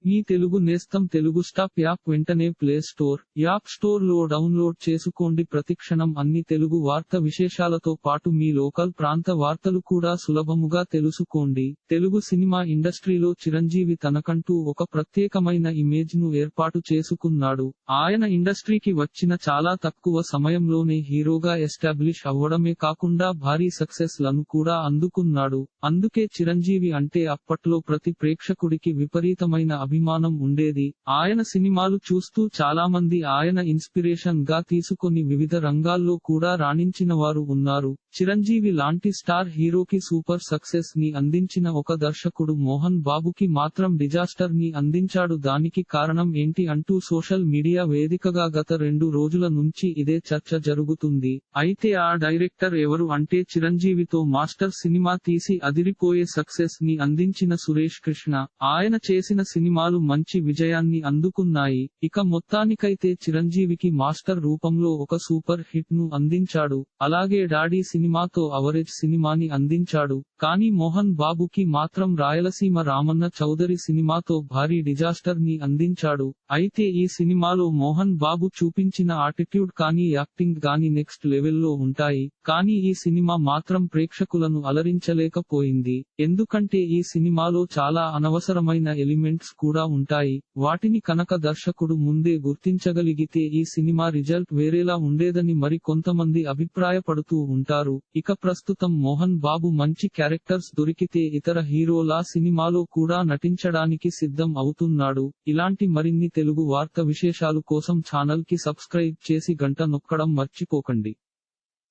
మీ తెలుగు నేస్తం Telugu stop app వెంటనే play store, app store లో డౌన్లోడ్ చేసుకోండి. ప్రతిక్షణం అన్ని తెలుగు వార్త విశేషాలతో పాటు మీ లోకల్ ప్రాంత వార్తలు కూడా సులభముగా తెలుసుకోండి. తెలుగు సినిమా ఇండస్ట్రీలో చిరంజీవి తనకంటూ ఒక ప్రత్యేకమైన ఇమేజ్ ను ఏర్పాటు చేసుకున్నాడు. ఆయన ఇండస్ట్రీకి వచ్చిన చాలా తక్కువ సమయంలోనే హీరోగా ఎస్టాబ్లిష్ అవ్వడమే కాకుండా భారీ సక్సెస్ లను కూడా అందుకున్నాడు. అందుకే చిరంజీవి అంటే అప్పట్లో ప్రతి ప్రేక్షకుడికి విపరీతమైన అభిమానం ఉండేది. ఆయన సినిమాలు చూస్తూ చాలామంది ఆయన ఇన్స్పిరేషన్ గా తీసుకొని వివిధ రంగాల్లో కూడా రాణించిన వారు ఉన్నారు. చిరంజీవి లాంటి స్టార్ హీరోకి సూపర్ సక్సెస్ ని అందించిన ఒక దర్శకుడు మోహన్ బాబుకి మాత్రం డిజాస్టర్ ని అందించాడు. దానికి కారణం ఏంటి అంటూ సోషల్ మీడియా వేదికగా గత 2 రోజుల నుంచి ఇదే చర్చ జరుగుతుంది. అయితే ఆ డైరెక్టర్ ఎవరు అంటే చిరంజీవితో మాస్టర్ సినిమా తీసి అదిరిపోయే సక్సెస్ ని అందించిన సురేష్ కృష్ణ. ఆయన చేసిన సినిమాలు మంచి విజయాన్ని అందుకున్నాయి. ఇక మొత్తానికైతే చిరంజీవికి మాస్టర్ రూపంలో ఒక సూపర్ హిట్ ను అందించాడు. అలాగే డాడీ సినిమాతో అవరేజ్ సినిమాని అందించాడు. కానీ మోహన్ బాబుకి మాత్రం రాయలసీమ రామన్న చౌదరి సినిమాతో భారీ డిజాస్టర్ ని అందించాడు. అయితే ఈ సినిమాలో మోహన్ బాబు చూపించిన ఆటిట్యూడ్ కానీ యాక్టింగ్ గానీ నెక్స్ట్ లెవెల్లో ఉంటాయి. కానీ ఈ సినిమా మాత్రం ప్రేక్షకులను అలరించలేకపోయింది. ఎందుకంటే ఈ సినిమాలో చాలా అనవసరమైన ఎలిమెంట్స్ కూడా ఉంటాయి. వాటిని కనుక దర్శకుడు ముందే గుర్తించగలిగితే ఈ సినిమా రిజల్ట్ వేరేలా ఉండేదని మరి కొంతమంది అభిప్రాయపడుతూ ఉంటారు. ఇక ప్రస్తుతం మోహన్ బాబు మంచి క్యారెక్టర్స్ దొరికితే ఇతర హీరోలా సినిమాలో కూడా నటించడానికి సిద్ధం అవుతున్నాడు. ఇలాంటి మరిన్ని తెలుగు వార్త విశేషాలు కోసం ఛానల్ కి సబ్స్క్రైబ్ చేసి గంట నొక్కడం మర్చిపోకండి.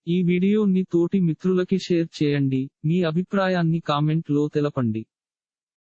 ఈ వీడియోని తోటి మిత్రులకి షేర్ చేయండి. మీ అభిప్రాయాన్ని కామెంట్ లో తెలపండి.